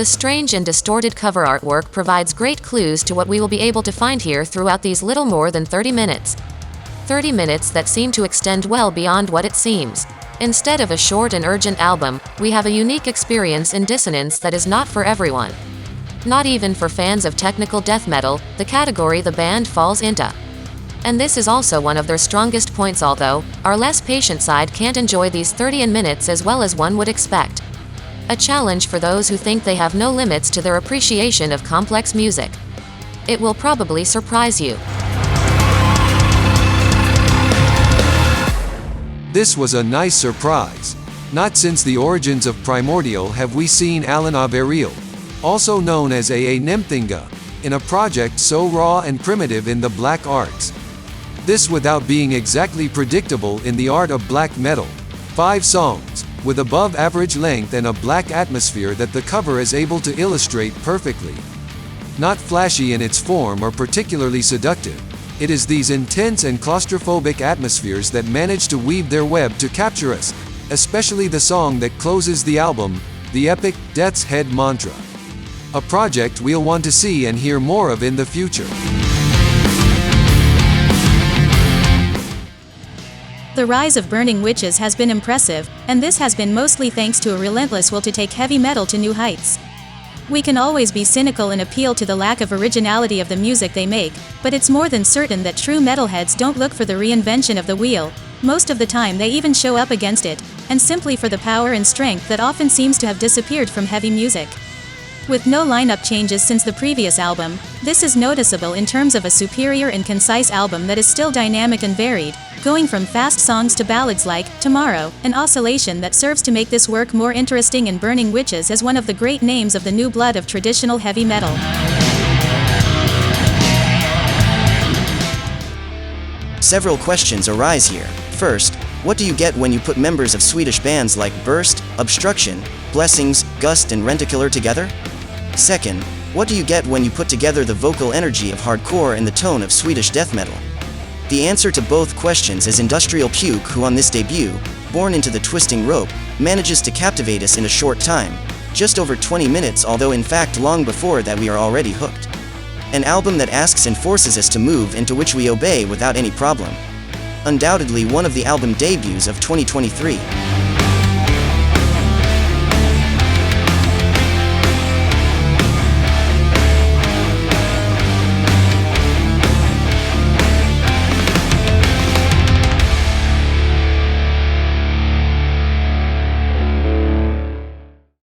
The strange and distorted cover artwork provides great clues to what we will be able to find here throughout these little more than 30 minutes. 30 minutes that seem to extend well beyond what it seems. Instead of a short and urgent album, we have a unique experience in dissonance that is not for everyone. Not even for fans of technical death metal, the category the band falls into. And this is also one of their strongest points, although our less patient side can't enjoy these 30 minutes as well as one would expect. A challenge for those who think they have no limits to their appreciation of complex music. It will probably surprise you. This was a nice surprise. Not since the origins of Primordial have we seen Alan Averill, also known as A.A. Nemthinga, in a project so raw and primitive in the black arts. This without being exactly predictable in the art of black metal. 5 songs, with above average length and a black atmosphere that the cover is able to illustrate perfectly. Not flashy in its form or particularly seductive, it is these intense and claustrophobic atmospheres that manage to weave their web to capture us, especially the song that closes the album, the epic Death's Head Mantra. A project we'll want to see and hear more of in the future. The rise of Burning Witches has been impressive, and this has been mostly thanks to a relentless will to take heavy metal to new heights. We can always be cynical and appeal to the lack of originality of the music they make, but it's more than certain that true metalheads don't look for the reinvention of the wheel. Most of the time they even show up against it, and simply for the power and strength that often seems to have disappeared from heavy music. With no lineup changes since the previous album, this is noticeable in terms of a superior and concise album that is still dynamic and varied, going from fast songs to ballads like Tomorrow, an oscillation that serves to make this work more interesting, and Burning Witches as one of the great names of the new blood of traditional heavy metal. Several questions arise here. First, what do you get when you put members of Swedish bands like Burst, Obstruction, Blessings, Gust and Rentacular together? Second, what do you get when you put together the vocal energy of hardcore and the tone of Swedish death metal? The answer to both questions is Industrial Puke, who on this debut, born into the twisting rope, manages to captivate us in a short time, just over 20 minutes, although in fact long before that we are already hooked. An album that asks and forces us to move, into which we obey without any problem. Undoubtedly one of the album debuts of 2023.